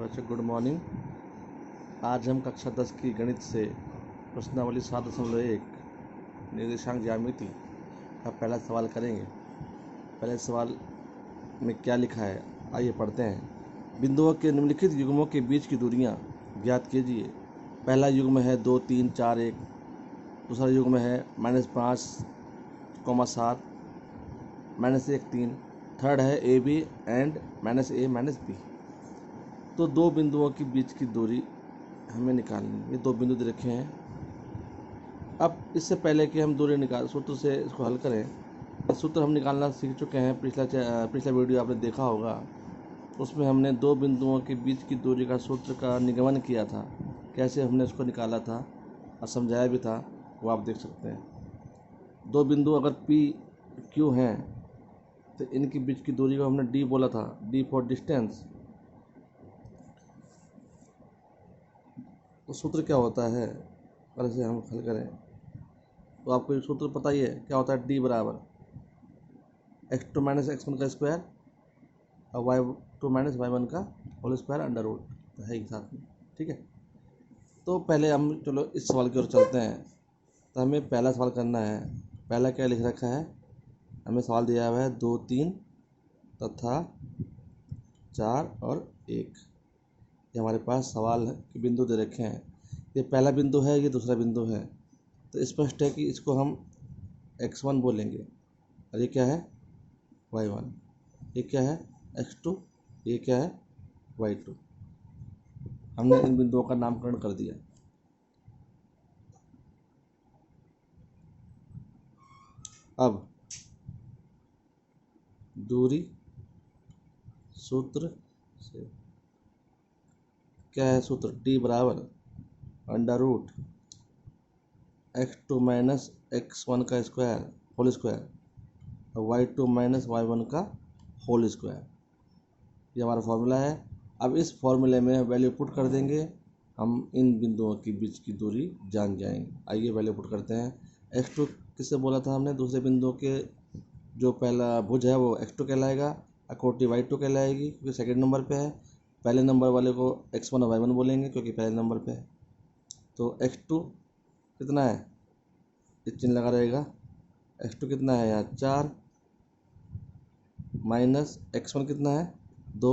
बच्चों good morning. आज हम कक्षा 10 की गणित से प्रश्नावली 7.1 निर्देशांक ज्यामिति का पहला सवाल करेंगे। पहले सवाल में क्या लिखा है आइए पढ़ते हैं। बिंदुओं के निम्नलिखित युग्मों के बीच की दूरियां ज्ञात कीजिए। पहला युग्म है 2 3 4 1, दूसरा युग्म है -5, 7, -1 3, थर्ड है AB एंड -A B। तो दो बिंदुओं के बीच की दूरी हमें निकालनी है। ये दो बिंदु दे रखे हैं। अब इससे पहले कि हम दूरी सूत्र से इसको हल करें, सूत्र हम निकालना सीख चुके हैं। पिछला वीडियो आपने देखा होगा, उसमें हमने दो बिंदुओं के बीच की दूरी का सूत्र का निगमन किया था। कैसे हमने उसको निकाला था और समझाया भी था, वो आप देख सकते हैं। दो बिंदु अगर P Q हैं तो इनके बीच की दूरी को हमने D बोला था, D फॉर डिस्टेंस। तो सूत्र क्या होता है अगर इसे हम हल करें तो आपको ये सूत्र पता ही है क्या होता है। D बराबर x2 - x1 का स्क्वायर और y2 - y1 का होल स्क्वायर अंडर रूट तो है एक साथ में। ठीक है, तो पहले हम चलो इस सवाल की ओर चलते हैं। तो हमें पहला सवाल करना है। पहला क्या लिख रखा है, हमें सवाल दिया हुआ है 2 3 तथा 4 और 1। ये हमारे पास सवाल के बिंदु दे रखे हैं। ये पहला बिंदु है, ये दूसरा बिंदु है। तो स्पष्ट है कि इसको हम x1 बोलेंगे और ये क्या है y1, ये क्या है x2, ये क्या है y2। हमने इन बिंदुओं का नामकरण कर दिया। अब दूरी सूत्र से क्या है, सूत्र D बराबर अंडर रूट x2 - x1 का स्क्वायर होल स्क्वायर और y2 - y1 का होल स्क्वायर। ये हमारा फॉर्मूला है। अब इस फॉर्मूले में वैल्यू पुट कर देंगे, हम इन बिंदुओं के बीच की दूरी जान जाएंगे। आइए वैल्यू पुट करते हैं। x2 किससे बोला था हमने, दूसरे बिंदु के जो पहला भुज है वो x2 कहलाएगा और कोटि y2 कहलाएगी क्योंकि सेकंड नंबर पे है। पहले नंबर वाले को x1 और y1 बोलेंगे क्योंकि पहले नंबर पे है। तो x2 कितना है, ये चिन्ह लगा रहेगा। x2 कितना है यहाँ 4 माइनस x1 कितना है 2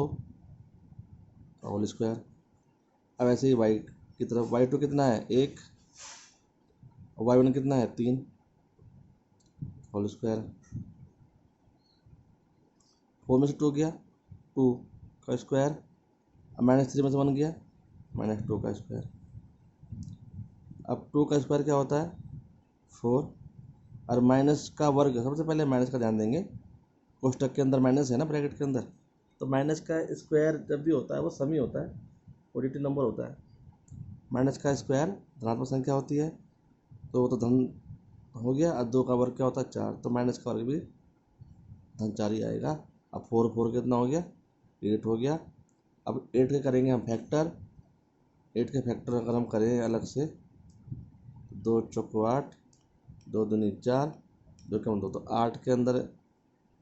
होल स्क्वायर। अब ऐसे ही y की तरफ y2 कितना है 1 और y1 कितना है 3 होल स्क्वायर। 4 में से 2 गया 2 का स्क्वायर, -3 में से 1 गया -2 का स्क्वायर। अब 2 का स्क्वायर क्या होता है 4 और माइनस का वर्ग। सबसे पहले माइनस का ध्यान देंगे, कोष्टक के अंदर माइनस है ना, ब्रैकेट के अंदर। तो माइनस का स्क्वायर जब भी होता है वो सम ही होता है, पॉजिटिव नंबर होता है। माइनस का स्क्वायर धनात्मक संख्या होती है, तो वो तो धन हो गया। और 2 का वर्ग क्या होता है 4, तो माइनस का वर्ग भी धन 4 ही आएगा। अब 4 कितना हो गया 8 हो गया। अब 8 के करेंगे हम फैक्टर। 8 के फैक्टर अगर हम करें अलग से, 2 चौको 8, 2 दूनी 4, 2 कम 2, तो 8 के अंदर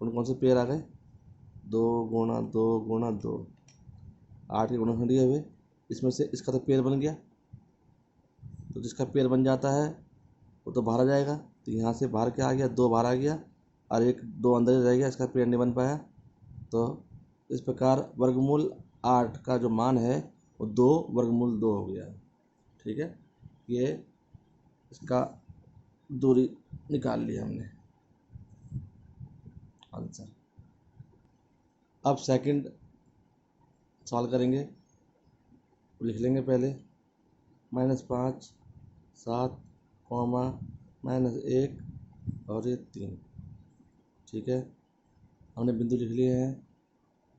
कौन से पेयर आ गए 2 गुणा 2 गुणा 2, 8 के गुणनखंड दिए हुए, इसमें से इसका तो पेयर बन गया। तो जिसका पेयर बन जाता है वो तो बाहर आ जाएगा। तो यहाँ से बाहर क्या आ गया 2 बाहर आ गया और 2 अंदर रह गया, इसका पेयर नहीं बन पाया। तो इस प्रकार वर्गमूल 8 का जो मान है वो 2 वर्गमूल 2 हो गया। ठीक है, ये इसका दूरी निकाल लिया हमने आंसर। अब सेकंड सॉल्व करेंगे, लिख लेंगे पहले -5 7 -1 और ये 3। ठीक है, हमने बिंदु लिख लिए हैं।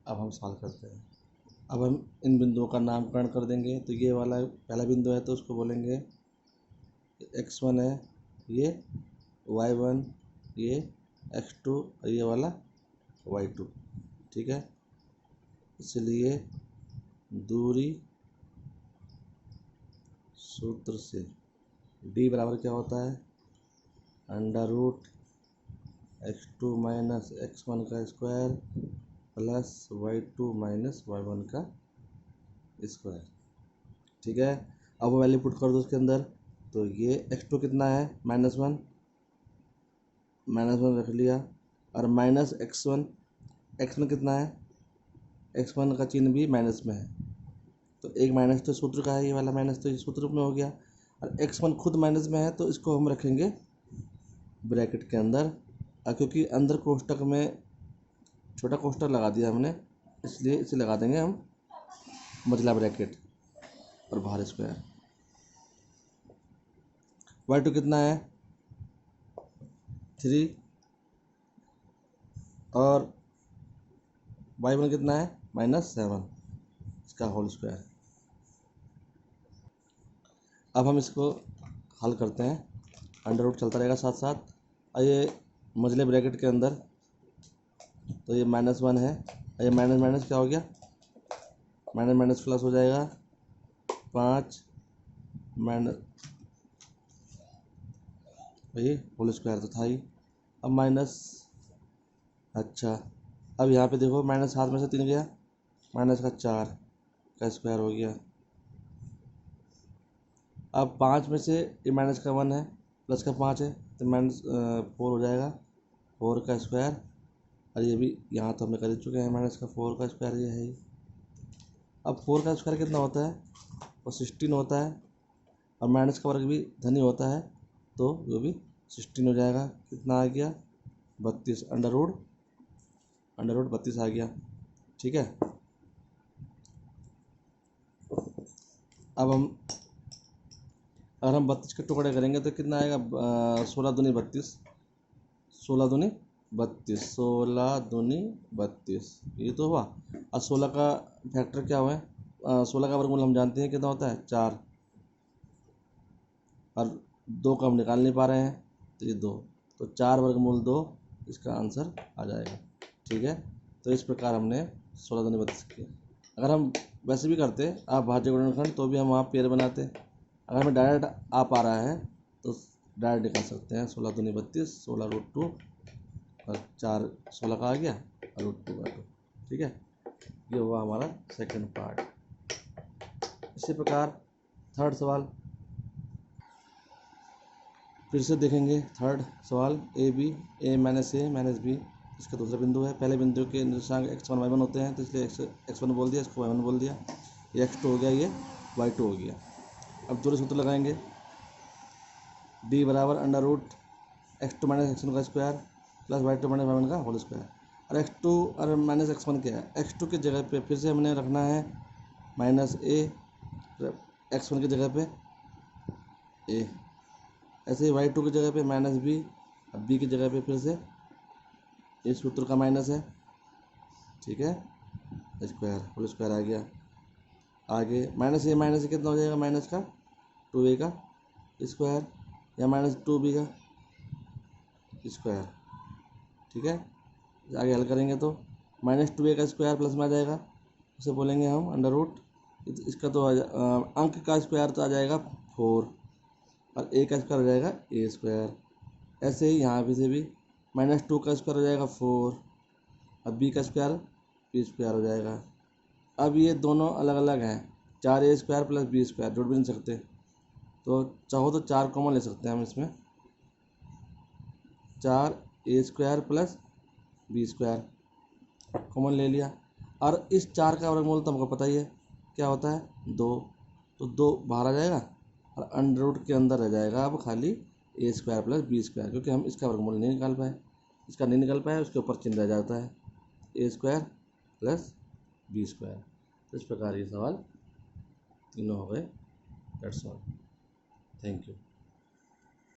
अब हम सॉल्व करते हैं। अब हम इन बिंदुओं का नामकरण कर देंगे। तो ये वाला पहला बिंदु है तो उसको बोलेंगे x1 है, ये y1, ये x2 और ये वाला y2। ठीक है, इसलिए दूरी सूत्र से D बराबर क्या होता है अंडर रूट x2 - x1 का स्क्वायर प्लस y2 - y1 का स्क्वायर। ठीक है, अब वो वैल्यू पुट कर दो उसके अंदर। तो ये x2 कितना है -1, -1 रख लिया, और माइनस x1 कितना है, x1 का चिन्ह भी माइनस में है, तो एक माइनस तो सूत्र का है, ये वाला माइनस तो ये सूत्र में हो गया, और x1 खुद माइनस में है तो इसको हम रखेंगे ब्रैकेट के अंदर। क्योंकि अंदर कोष्टक में छोटा कोष्टक लगा दिया हमने, इसलिए इसे लगा देंगे हम मझला ब्रैकेट और बाहर स्क्वायर। y2 कितना है 3, और y1 कितना है -7, इसका होल स्क्वायर। अब हम इसको हल करते हैं, अंडर रूट चलता रहेगा साथ साथ, और ये मझले ब्रैकेट के अंदर, तो ये -1 है, और ये माइनस माइनस क्या हो गया, माइनस माइनस प्लस हो जाएगा, 5 माइनस, ये होल स्क्वायर तो था ही, अब माइनस, अच्छा अब यहाँ पे देखो माइनस 7 में से 3 गया, माइनस का 4 का स्क्वायर हो गया। अब 5 में से ये माइनस का 1 है, प्लस का 5 है, तो -4 हो जाएगा, 4 का स्क्वायर, और ये भी यहाँ तो हमने कर चुके हैं, माइनस का 4 का स्क्वायर ये है ही। अब 4 का स्क्वायर कितना होता है, वो 16 होता है, और माइनस का वर्ग भी धनी होता है, तो वो भी 16 हो जाएगा। कितना आ गया 32, अंडर रूट 32 आ गया। ठीक है, अब हम अगर हम 32 के टुकड़े करेंगे तो कितना आएगा, 16 दूनी 32, 16 दूनी 32, 16 दूनी 32, ये तो हुआ। और 16 का फैक्टर क्या हुआ है, 16 का वर्गमूल हम जानते हैं कितना होता है 4, और 2 का हम निकाल नहीं पा रहे हैं, तो ये 2, तो 4 वर्गमूल 2 इसका आंसर आ जाएगा। ठीक है, तो इस प्रकार हमने 16 दूनी 32 किया। अगर हम वैसे भी करते आप भाज्य गुणनखंड, तो भी हम वहाँ पेयर बनाते। अगर हमें डायरेक्ट आ पा रहा है तो डायरेक्ट निकाल सकते हैं, 16 दूनी 32, 16√2, और 4 16 का आ गया, और √2/2। ठीक है, ये हुआ हमारा सेकंड पार्ट। इसी प्रकार थर्ड सवाल फिर से देखेंगे। थर्ड सवाल ए माइनस बी, इसका दूसरा बिंदु है। पहले बिंदु के निर्देशांक x1 y1 होते हैं, तो इसलिए x1 बोल दिया, इसको y1 बोल दिया, ये x2 हो गया, ये y2 हो गया। अब जोड़े सूत्र लगाएंगे, d बराबर under root x2 minus x1 का square plus y2 minus y1 का होल स्क्वायर। और x2 और माइनस x1 क्या है, x2 की जगह पे फिर से हमने रखना है -a, x1 की जगह पे a, ऐसे ही y2 की जगह पे -b, अब b की जगह पे फिर से इस सूत्र का माइनस है। ठीक है, स्क्वायर होल स्क्वायर आ गया। आगे माइनस से कितना हो जाएगा, माइनस का 2a का स्क्वायर, या -2b का स्क्वायर। ठीक है, आगे हल करेंगे तो -2a का स्क्वायर प्लस में आ जाएगा, उसे बोलेंगे हम अंडर रूट, इसका तो अंक का स्क्वायर तो आ जाएगा 4, और a का स्क्वायर हो जाएगा a स्क्वायर। ऐसे ही यहाँ पे से भी -2 का स्क्वायर हो जाएगा 4, अब b का स्क्वायर b स्क्वायर हो जाएगा। अब ये दोनों अलग अलग हैं, 4a square plus b square जोड़ भी नहीं सकते, तो चाहो तो 4 कॉमन ले सकते हैं हम इसमें, 4a square plus b square common ले लिया। और इस 4 का वर्गमूल तो हमको पता ही है क्या होता है 2, तो 2 बाहर आ जाएगा, और अंडर रूट के अंदर रह जाएगा अब खाली a square plus b square, क्योंकि हम इसका वर्गमूल नहीं निकाल पाए, इसका नहीं निकाल पाए, उसके ऊपर चिन्ह रह जाता है a square plus b square. तो इस प्रकार ये सवाल तीनों हो गए। That's all, thank you.